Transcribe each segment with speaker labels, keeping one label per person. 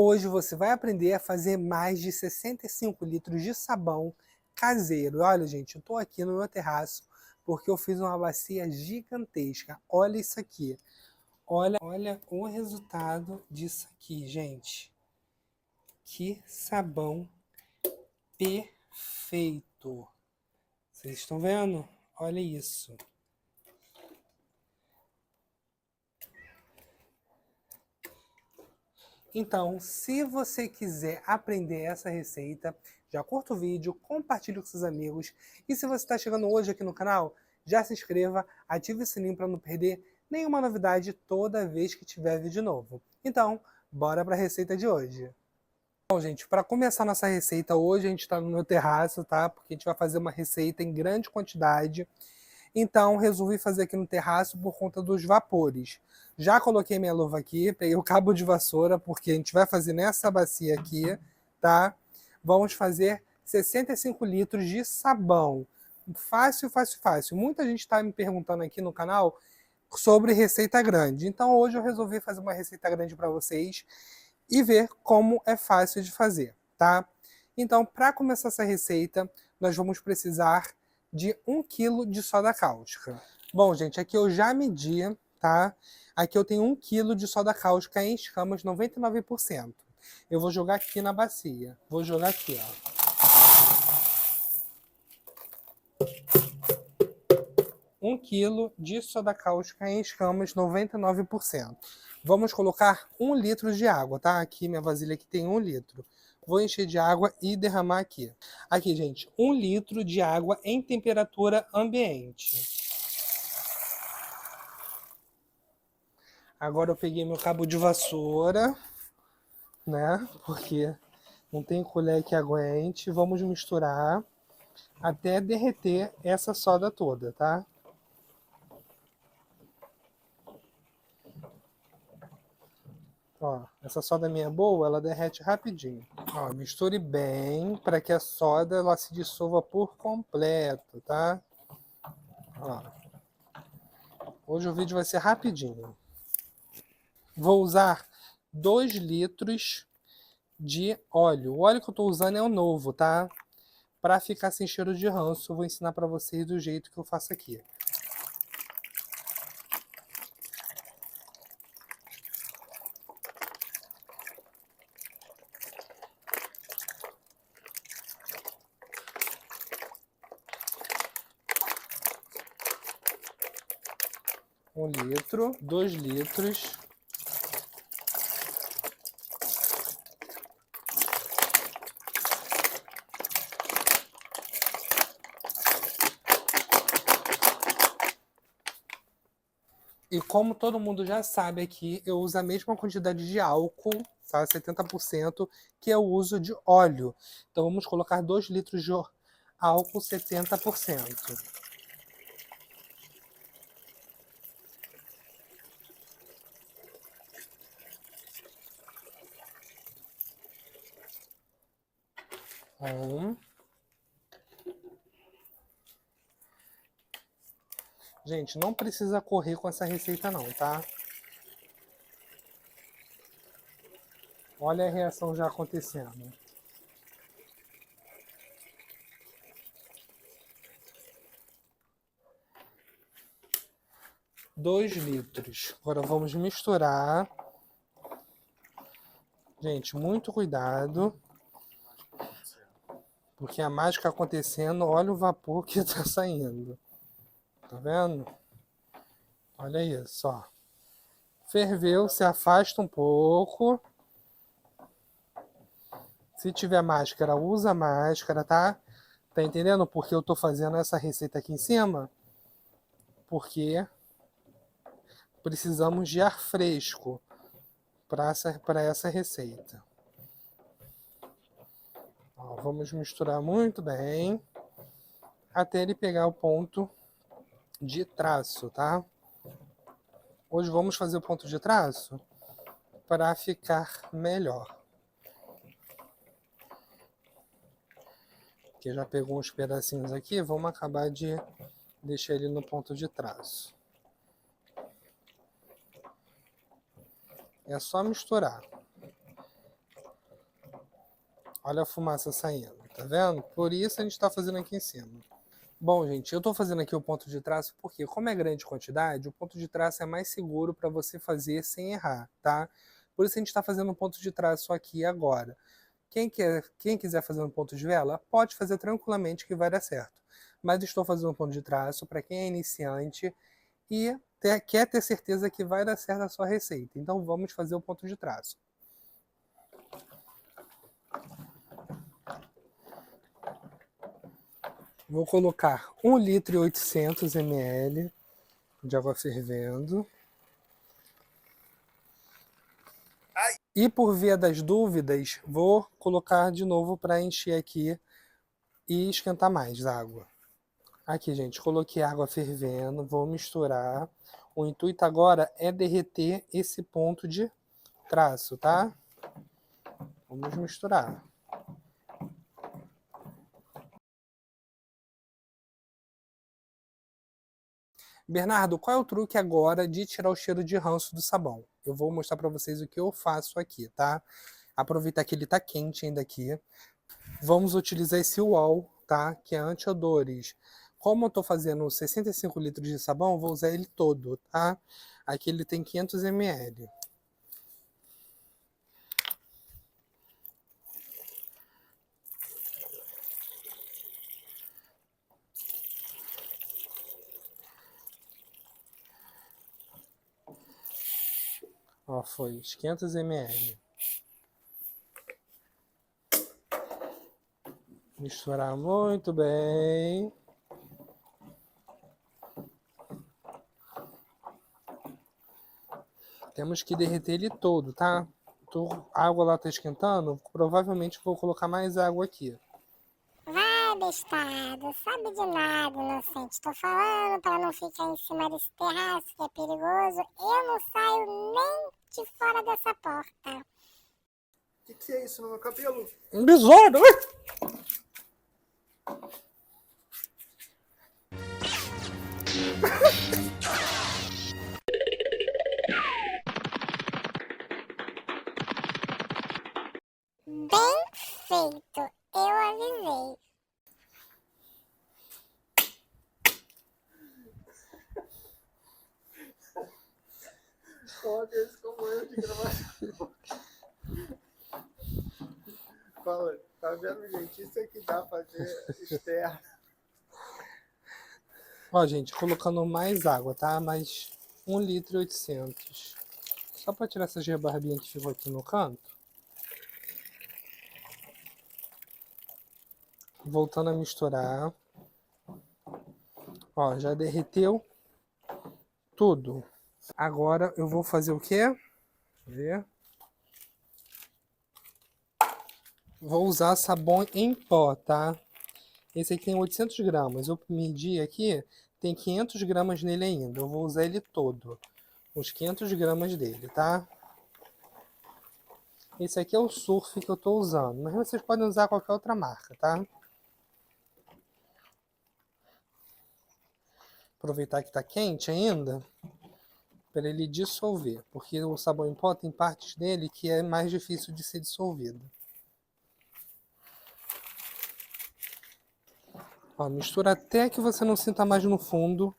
Speaker 1: Hoje você vai aprender a fazer mais de 65 litros de sabão caseiro. Olha, gente, eu estou aqui no meu terraço porque eu fiz uma bacia gigantesca. Olha isso aqui. Olha o resultado disso aqui, gente. Que sabão perfeito. Vocês estão vendo? Olha isso. Então, se você quiser aprender essa receita, já curta o vídeo, compartilhe com seus amigos. E se você está chegando hoje aqui no canal, já se inscreva, ative o sininho para não perder nenhuma novidade toda vez que tiver vídeo novo. Então, bora para a receita de hoje. Bom, gente, para começar nossa receita hoje, a gente está no meu terraço, tá? Porque a gente vai fazer uma receita em grande quantidade. Então, resolvi fazer aqui no terraço por conta dos vapores. Já coloquei minha luva aqui, peguei o cabo de vassoura, porque a gente vai fazer nessa bacia aqui, tá? Vamos fazer 65 litros de sabão. Fácil, fácil, fácil. Muita gente está me perguntando aqui no canal sobre receita grande. Então, hoje eu resolvi fazer uma receita grande para vocês e ver como é fácil de fazer, tá? Então, para começar essa receita, nós vamos precisar de 1 kg de soda cáustica. Bom, gente, aqui eu já medi, tá? Aqui eu tenho 1 kg de soda cáustica em escamas 99%. Eu vou jogar aqui na bacia. Vou jogar aqui, ó. 1 kg de soda cáustica em escamas 99%. Vamos colocar 1 litro de água, tá? Aqui, minha vasilha aqui tem 1 litro. Vou encher de água e derramar aqui. Aqui, gente, 1 litro de água em temperatura ambiente. Agora eu peguei meu cabo de vassoura, né? Porque não tem colher que aguente. Vamos misturar até derreter essa soda toda, tá? Ó, essa soda minha é boa, ela derrete rapidinho. Ó, misture bem para que a soda ela se dissolva por completo, tá? Ó. Hoje o vídeo vai ser rapidinho. Vou usar 2 litros de óleo. O óleo que eu estou usando é o novo, tá? Para ficar sem cheiro de ranço, eu vou ensinar para vocês do jeito que eu faço aqui. Um litro, 2 litros. E como todo mundo já sabe aqui, eu uso a mesma quantidade de álcool, tá? 70%, que eu uso de óleo. Então vamos colocar 2 litros de álcool 70%. Gente, não precisa correr com essa receita não, tá? Olha a reação já acontecendo. Dois litros. Agora vamos misturar. Gente, muito cuidado. Porque a mágica acontecendo, olha o vapor que tá saindo. Tá vendo? Olha isso, ó. Ferveu, se afasta um pouco. Se tiver máscara, usa máscara, tá? Tá entendendo por que eu tô fazendo essa receita aqui em cima? Porque precisamos de ar fresco para essa receita. Ó, vamos misturar muito bem até ele pegar o ponto de traço, tá? Hoje vamos fazer o ponto de traço para ficar melhor. Que já pegou uns pedacinhos aqui, vamos acabar de deixar ele no ponto de traço. É só misturar. Olha a fumaça saindo, tá vendo? Por isso a gente está fazendo aqui em cima. Bom, gente, eu estou fazendo aqui o ponto de traço porque, como é grande quantidade, o ponto de traço é mais seguro para você fazer sem errar, tá? Por isso a gente está fazendo um ponto de traço aqui agora. Quem quiser fazer um ponto de vela, pode fazer tranquilamente que vai dar certo. Mas estou fazendo um ponto de traço para quem é iniciante e quer ter certeza que vai dar certo a sua receita. Então vamos fazer o ponto de traço. Vou colocar 1,8 litro de água fervendo. E por via das dúvidas, vou colocar de novo para encher aqui e esquentar mais a água. Aqui, gente, coloquei água fervendo, vou misturar. O intuito agora é derreter esse ponto de traço, tá? Vamos misturar. Bernardo, qual é o truque agora de tirar o cheiro de ranço do sabão? Eu vou mostrar para vocês o que eu faço aqui, tá? Aproveitar que ele tá quente ainda aqui. Vamos utilizar esse UOL, tá? Que é anti-odores. Como eu tô fazendo 65 litros de sabão, vou usar ele todo, tá? Aqui ele tem 500 ml. Ó, foi 500 ml. Misturar muito bem. Temos que derreter ele todo, tá? A água lá tá esquentando, provavelmente vou colocar mais água aqui.
Speaker 2: Vai, bestado, sabe de nada, inocente. Tô falando pra não ficar em cima desse terraço que é perigoso. Eu não saio nem de fora dessa porta.
Speaker 3: O que é isso no meu cabelo?
Speaker 1: Um besouro!
Speaker 2: Bem feito, eu avisei.
Speaker 3: Coloca esse como erro de gravação. Fala, tá vendo, gente? Isso é que dá pra fazer externo.
Speaker 1: Ó, gente, colocando mais água, tá? Mais 1,8 litro. Só pra tirar essas rebarbinhas que ficou aqui no canto. Voltando a misturar. Ó, já derreteu tudo. Agora eu vou fazer o quê? Ver. Vou usar sabão em pó, tá? Esse aqui tem 800 gramas. Eu medi aqui, tem 500 gramas nele ainda. Eu vou usar ele todo. Os 500 gramas dele, tá? Esse aqui é o Surf que eu tô usando. Mas vocês podem usar qualquer outra marca, tá? Aproveitar que tá quente ainda, para ele dissolver. Porque o sabão em pó tem partes dele que é mais difícil de ser dissolvido. Ó, mistura até que você não sinta mais no fundo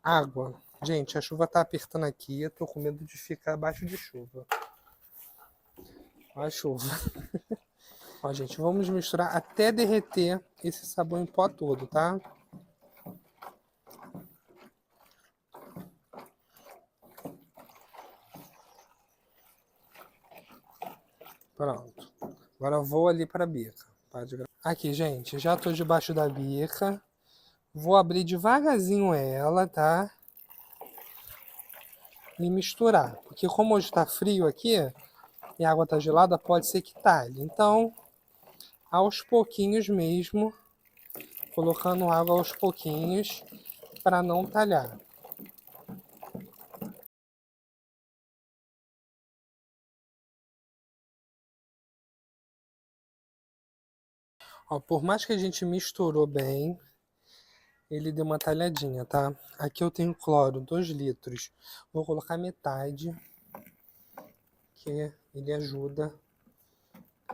Speaker 1: água. Gente, a chuva tá apertando aqui, eu tô com medo de ficar abaixo de chuva. Ó a chuva. Ó, gente, vamos misturar até derreter esse sabão em pó todo, tá? Pronto. Agora eu vou ali para a bica. Aqui, gente, já tô debaixo da bica. Vou abrir devagarzinho ela, tá? E misturar. Porque como hoje tá frio aqui e a água tá gelada, pode ser que talhe. Então, aos pouquinhos mesmo, colocando água aos pouquinhos para não talhar. Ó, por mais que a gente misturou bem, ele deu uma talhadinha, tá? Aqui eu tenho cloro, 2 litros. Vou colocar metade, que ele ajuda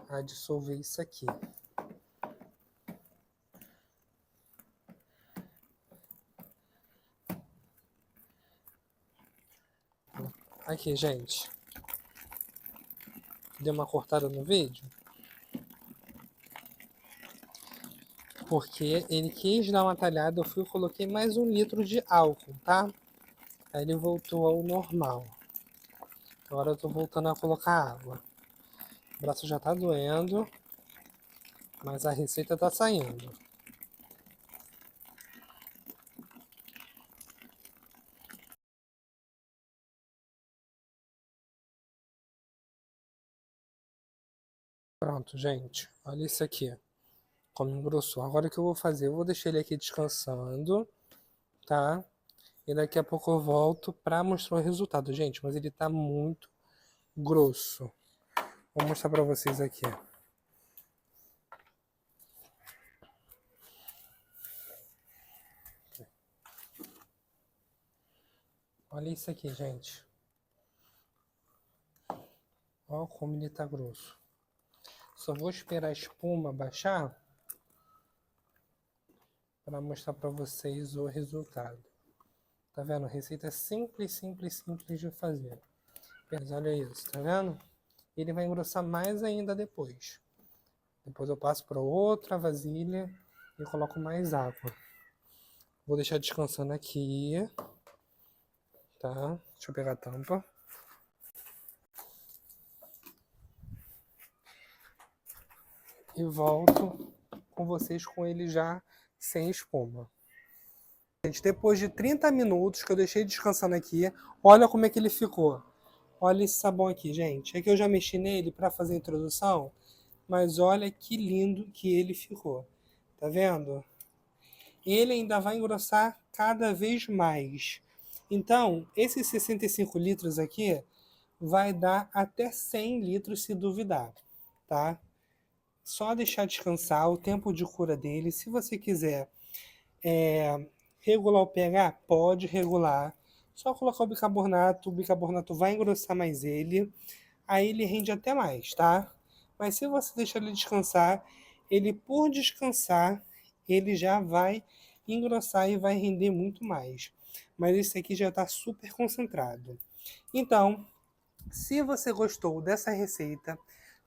Speaker 1: a dissolver isso aqui. Aqui, gente. Deu uma cortada no vídeo. Porque ele quis dar uma talhada, eu fui e coloquei mais 1 litro de álcool, tá? Aí ele voltou ao normal. Agora eu tô voltando a colocar água. O braço já tá doendo, mas a receita tá saindo. Pronto, gente. Olha isso aqui. Como engrossou. Agora o que eu vou fazer? Eu vou deixar ele aqui descansando, tá? E daqui a pouco eu volto pra mostrar o resultado, gente. Mas ele tá muito grosso. Vou mostrar pra vocês aqui. Olha isso aqui, gente. Olha como ele tá grosso. Só vou esperar a espuma baixar para mostrar para vocês o resultado. Tá vendo? Receita simples, simples, simples de fazer. Mas olha isso, tá vendo? Ele vai engrossar mais ainda depois. Depois eu passo para outra vasilha e coloco mais água. Vou deixar descansando aqui. Tá? Deixa eu pegar a tampa. E volto com vocês com ele já sem espuma. Gente, depois de 30 minutos que eu deixei descansando aqui, olha como é que ele ficou. Olha esse sabão aqui, gente. É que eu já mexi nele para fazer a introdução, mas olha que lindo que ele ficou. Tá vendo? Ele ainda vai engrossar cada vez mais. Então, esses 65 litros aqui vai dar até 100 litros se duvidar, tá? Só deixar descansar o tempo de cura dele. Se você quiser regular o pH, pode regular. Só colocar o bicarbonato vai engrossar mais ele. Aí ele rende até mais, tá? Mas se você deixar ele descansar, ele por descansar, ele já vai engrossar e vai render muito mais. Mas esse aqui já está super concentrado. Então, se você gostou dessa receita,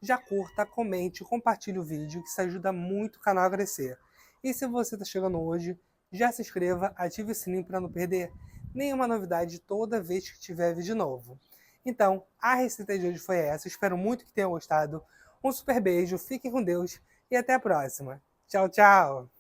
Speaker 1: já curta, comente, compartilhe o vídeo, que isso ajuda muito o canal a crescer. E se você está chegando hoje, já se inscreva, ative o sininho para não perder nenhuma novidade toda vez que tiver vídeo novo. Então, a receita de hoje foi essa, espero muito que tenham gostado. Um super beijo, fiquem com Deus e até a próxima. Tchau, tchau!